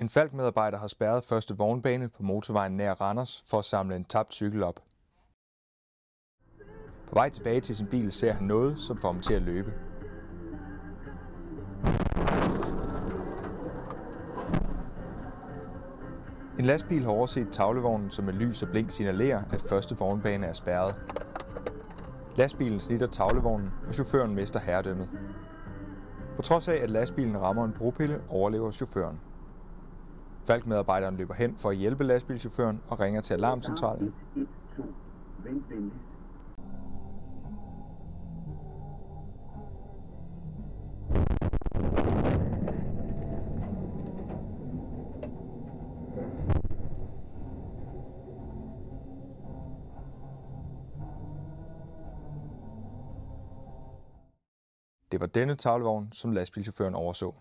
En Falck-medarbejder har spærret første vognbane på motorvejen nær Randers for at samle en tabt cykel op. På vej tilbage til sin bil ser han noget, som får ham til at løbe. En lastbil har overset tavlevognen, som med lys og blink signalerer, at første vognbane er spærret. Lastbilen snitter tavlevognen, og chaufføren mister herredømmet. På trods af, at lastbilen rammer en bropille, overlever chaufføren. Falck-medarbejderen løber hen for at hjælpe lastbilchaufføren og ringer til alarmcentralen. Det var denne tavlevogn, som lastbilchaufføren overså.